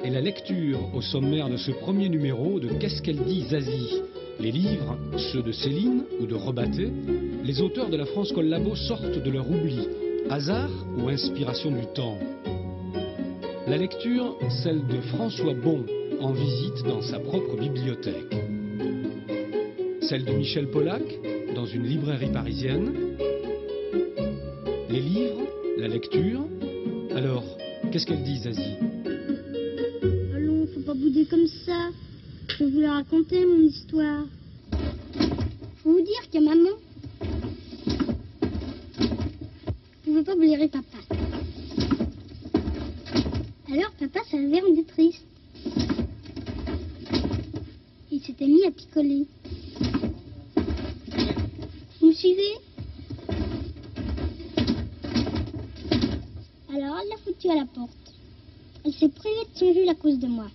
est la lecture au sommaire de ce premier numéro de Qu'est-ce qu'elle dit Zazie? Les livres, ceux de Céline ou de Rebatté, les auteurs de la France Collabo sortent de leur oubli. Hasard ou inspiration du temps? La lecture, celle de François Bon, en visite dans sa propre bibliothèque. Celle de Michel Pollack, dans une librairie parisienne. Les livres, la lecture. Alors, qu'est-ce qu'elle dit, Zazie? Allons, faut pas bouder comme ça. Je vais vous la raconter, mon histoire. Faut vous dire que maman pouvait pas blairer papa. Alors papa s'avait rendu triste. Il s'était mis à picoler. Vous me suivez? Alors elle l'a foutu à la porte. Elle s'est privée de son jus à cause de moi.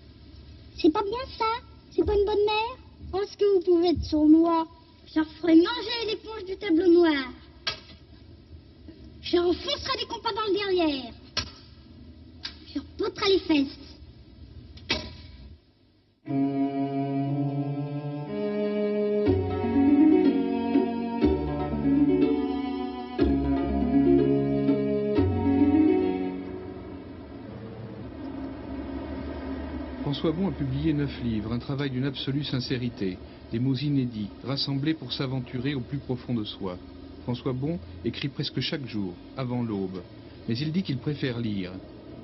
C'est pas bien ça? C'est pas une bonne mère? Est-ce que vous pouvez être sournois? Je leur ferai manger l'éponge du tableau noir. Je leur enfoncerai des compas dans le derrière. Je leur poterai les fesses. François Bon a publié 9 livres, un travail d'une absolue sincérité, des mots inédits, rassemblés pour s'aventurer au plus profond de soi. François Bon écrit presque chaque jour, avant l'aube. Mais il dit qu'il préfère lire.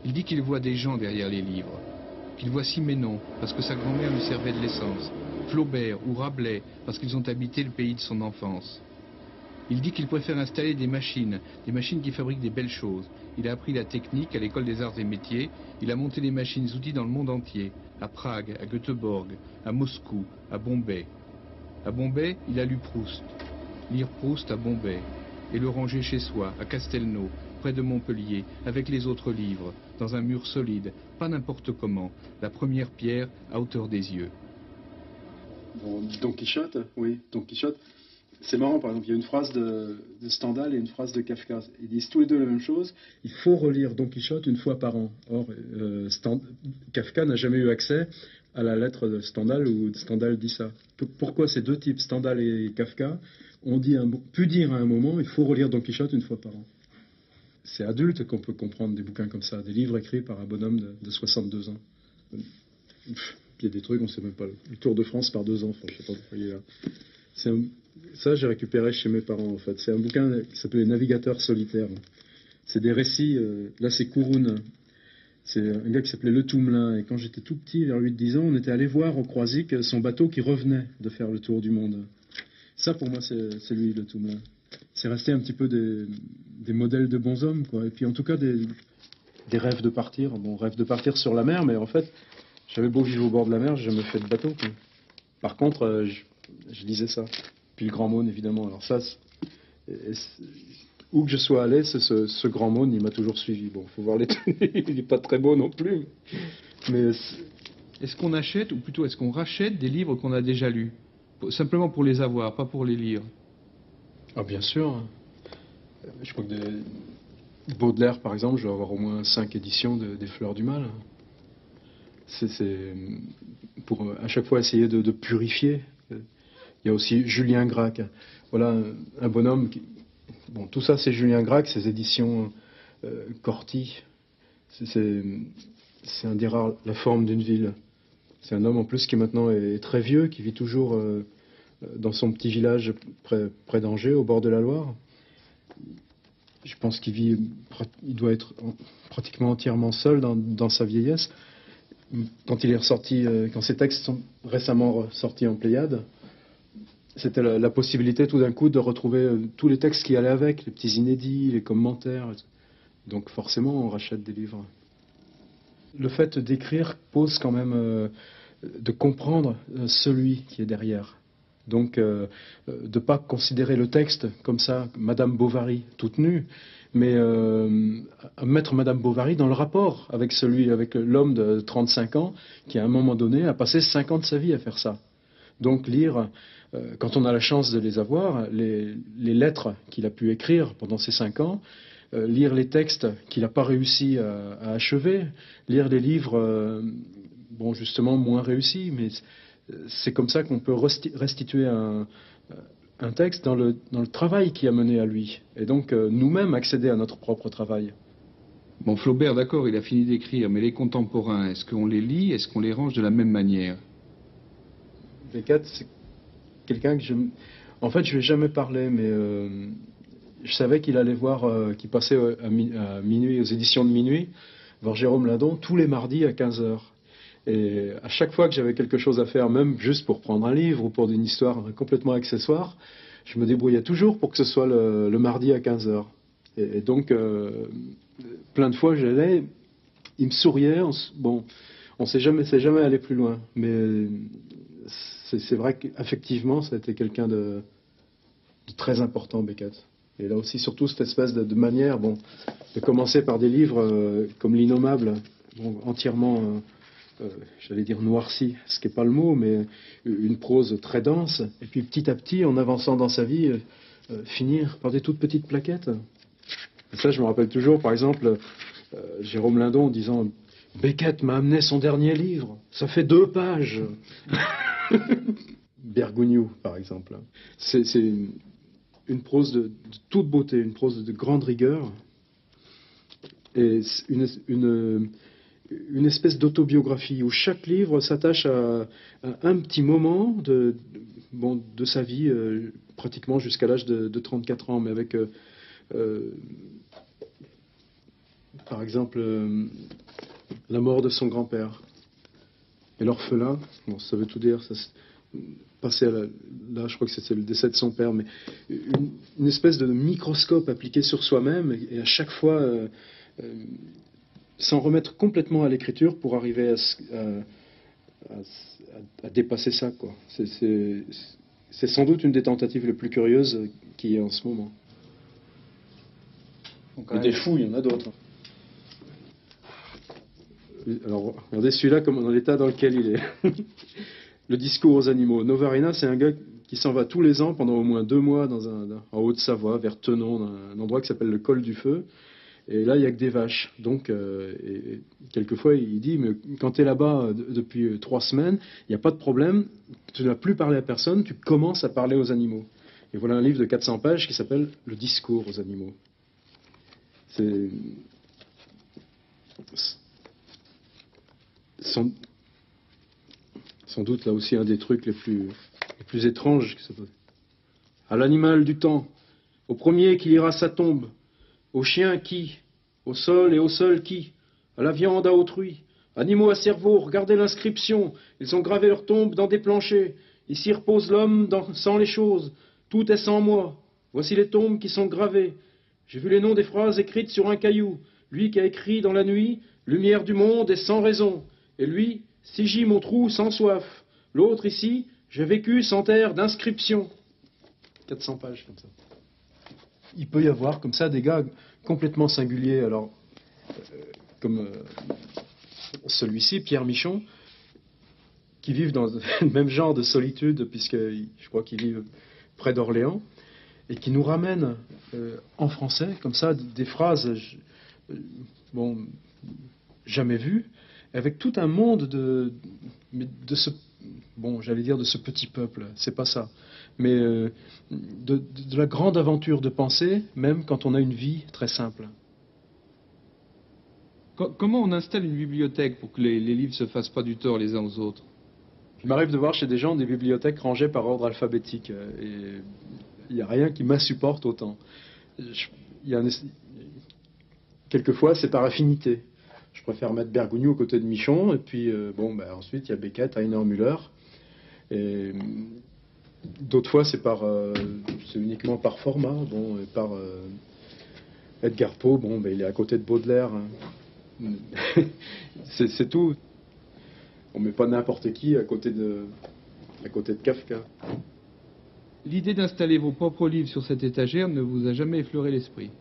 Il dit qu'il voit des gens derrière les livres. Qu'il voit Siménon, parce que sa grand-mère lui servait de l'essence. Flaubert ou Rabelais, parce qu'ils ont habité le pays de son enfance. Il dit qu'il préfère installer des machines qui fabriquent des belles choses. Il a appris la technique à l'école des arts et métiers. Il a monté des machines-outils dans le monde entier. À Prague, à Göteborg, à Moscou, à Bombay. À Bombay, il a lu Proust. Lire Proust à Bombay. Et le ranger chez soi, à Castelnau, près de Montpellier, avec les autres livres, dans un mur solide, pas n'importe comment, la première pierre à hauteur des yeux. Bon, Don Quichotte, oui, Don Quichotte. C'est marrant, par exemple, il y a une phrase de Stendhal et une phrase de Kafka. Ils disent tous les deux la même chose. Il faut relire Don Quichotte une fois par an. Or, Kafka n'a jamais eu accès à la lettre de Stendhal où Stendhal dit ça. Pourquoi ces deux types, Stendhal et Kafka, ont pu dire à un moment il faut relire Don Quichotte une fois par an? C'est adulte qu'on peut comprendre des bouquins comme ça, des livres écrits par un bonhomme de 62 ans. Il y a des trucs, on ne sait même pas. Le Tour de France par 2 enfants, je ne sais pas pourquoi il est là. Ça, j'ai récupéré chez mes parents, en fait. C'est un bouquin qui s'appelle Les Navigateurs solitaires. C'est des récits. Là, c'est Kouroun. C'est un gars qui s'appelait Le Toumelin. Et quand j'étais tout petit, vers 8-10 ans, on était allé voir au Croisic son bateau qui revenait de faire le tour du monde. Ça, pour moi, c'est lui, Le Toumelin. C'est resté un petit peu des modèles de bons hommes, quoi. Et puis, en tout cas, des rêves de partir. Bon, rêve de partir sur la mer, mais en fait, j'avais beau vivre au bord de la mer, j'ai jamais fait de bateau, quoi. Par contre, je lisais ça. Puis le Grand Maune, évidemment. Alors ça, où que je sois allé, ce Grand Maune, il m'a toujours suivi. Bon, faut voir les tenues, il n'est pas très beau non plus. Mais est-ce qu'on achète, ou plutôt est-ce qu'on rachète des livres qu'on a déjà lus? Simplement pour les avoir, pas pour les lire. Ah, bien sûr. Je crois que Baudelaire, par exemple, je dois avoir au moins 5 éditions des Fleurs du Mal. C'est pour à chaque fois essayer de purifier. Il y a aussi Julien Gracq. Voilà un bonhomme qui... Bon, tout ça, c'est Julien Gracq, ses éditions Corti. C'est un des rares, La forme d'une ville. C'est un homme en plus qui maintenant est très vieux, qui vit toujours dans son petit village près d'Angers, au bord de la Loire. Je pense il doit être pratiquement entièrement seul dans sa vieillesse. Quand il est ressorti, quand ses textes sont récemment ressortis en Pléiade, c'était la possibilité tout d'un coup de retrouver tous les textes qui allaient avec, les petits inédits, les commentaires. Donc forcément, on rachète des livres. Le fait d'écrire pose quand même de comprendre celui qui est derrière. Donc de ne pas considérer le texte comme ça, Madame Bovary toute nue, mais mettre Madame Bovary dans le rapport avec l'homme de 35 ans qui à un moment donné a passé 5 ans de sa vie à faire ça. Donc lire, quand on a la chance de les avoir, les lettres qu'il a pu écrire pendant ces 5 ans, lire les textes qu'il n'a pas réussi à achever, lire les livres, bon, justement, moins réussis, mais c'est comme ça qu'on peut restituer un texte dans le travail qui a mené à lui, et donc nous-mêmes accéder à notre propre travail. Bon, Flaubert, d'accord, il a fini d'écrire, mais les contemporains, est-ce qu'on les lit, est-ce qu'on les range de la même manière? Beckett, c'est quelqu'un que en fait, je lui ai jamais parlé, mais je savais qu'il allait voir, qu'il passait à minuit, aux éditions de minuit, voir Jérôme Lindon tous les mardis à 15h. Et à chaque fois que j'avais quelque chose à faire, même juste pour prendre un livre ou pour une histoire complètement accessoire, je me débrouillais toujours pour que ce soit le mardi à 15h. Et donc, plein de fois, j'allais, il me souriait, bon, c'est jamais allé plus loin. Mais c'est vrai qu'effectivement, ça a été quelqu'un de très important, Beckett. Et là aussi, surtout, cette espèce de manière, bon, de commencer par des livres comme L'Innommable, bon, entièrement, j'allais dire noirci, ce qui n'est pas le mot, mais une prose très dense, et puis petit à petit, en avançant dans sa vie, finir par des toutes petites plaquettes. Et ça, je me rappelle toujours, par exemple, Jérôme Lindon disant « Beckett m'a amené son dernier livre, ça fait 2 pages !» Bergogneau, par exemple. C'est une prose de toute beauté, une prose de grande rigueur, et une espèce d'autobiographie où chaque livre s'attache à un petit moment de sa vie, pratiquement jusqu'à l'âge de 34 ans, mais avec, par exemple, la mort de son grand-père. Et l'orphelin, bon, ça veut tout dire, ça passer là, je crois que c'est le décès de son père, mais une espèce de microscope appliqué sur soi-même, et à chaque fois s'en remettre complètement à l'écriture pour arriver à dépasser ça, quoi. C'est sans doute une des tentatives les plus curieuses qu'il y ait en ce moment. Et des fous, il y en a d'autres. Alors, regardez celui-là comme dans l'état dans lequel il est. Le discours aux animaux. Novarina, c'est un gars qui s'en va tous les ans pendant au moins 2 mois en Haute-Savoie, vers Tenon, dans un endroit qui s'appelle le Col du Feu. Et là, il n'y a que des vaches. Donc, et quelquefois, il dit, mais quand tu es là-bas depuis 3 semaines, il n'y a pas de problème, tu n'as plus parlé à personne, tu commences à parler aux animaux. Et voilà un livre de 400 pages qui s'appelle Le discours aux animaux. C'est sans doute là aussi un des trucs les plus étranges qui se passe. À l'animal du temps, au premier qui ira sa tombe, au chien qui, au sol et au sol qui, à la viande à autrui, animaux à cerveau, regardez l'inscription, ils ont gravé leur tombe dans des planchers, ici repose l'homme sans les choses, tout est sans moi, voici les tombes qui sont gravées, j'ai vu les noms des phrases écrites sur un caillou, lui qui a écrit dans la nuit, lumière du monde est sans raison, et lui, si j'y mon trou sans soif. L'autre ici, j'ai vécu sans terre d'inscription. 400 pages comme ça. Il peut y avoir comme ça des gars complètement singuliers, alors comme celui-ci, Pierre Michon, qui vivent dans le même genre de solitude, puisque je crois qu'il vit près d'Orléans, et qui nous ramène en français, comme ça, des phrases jamais vues, avec tout un monde de ce, j'allais dire de ce petit peuple, c'est pas ça, mais de la grande aventure de penser, même quand on a une vie très simple. Comment on installe une bibliothèque pour que les livres se fassent pas du tort les uns aux autres? Il m'arrive de voir chez des gens des bibliothèques rangées par ordre alphabétique, et il n'y a rien qui m'insupporte autant. Quelquefois, c'est par affinité. Je préfère mettre Bergogneau aux côtés de Michon, et puis ensuite il y a Beckett, Heiner Müller, et d'autres fois c'est uniquement par format, et par Edgar Poe, il est à côté de Baudelaire, hein. c'est tout. On met pas n'importe qui à côté de Kafka. L'idée d'installer vos propres livres sur cette étagère ne vous a jamais effleuré l'esprit?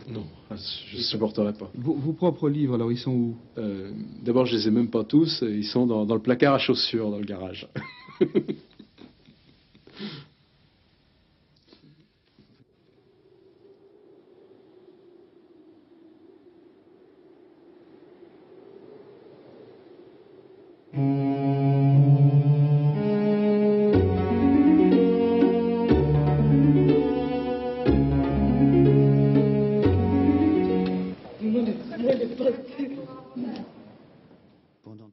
Non, je ne supporterais pas. Vos propres livres, alors ils sont où? D'abord, je les ai même pas tous, ils sont dans le placard à chaussures, dans le garage.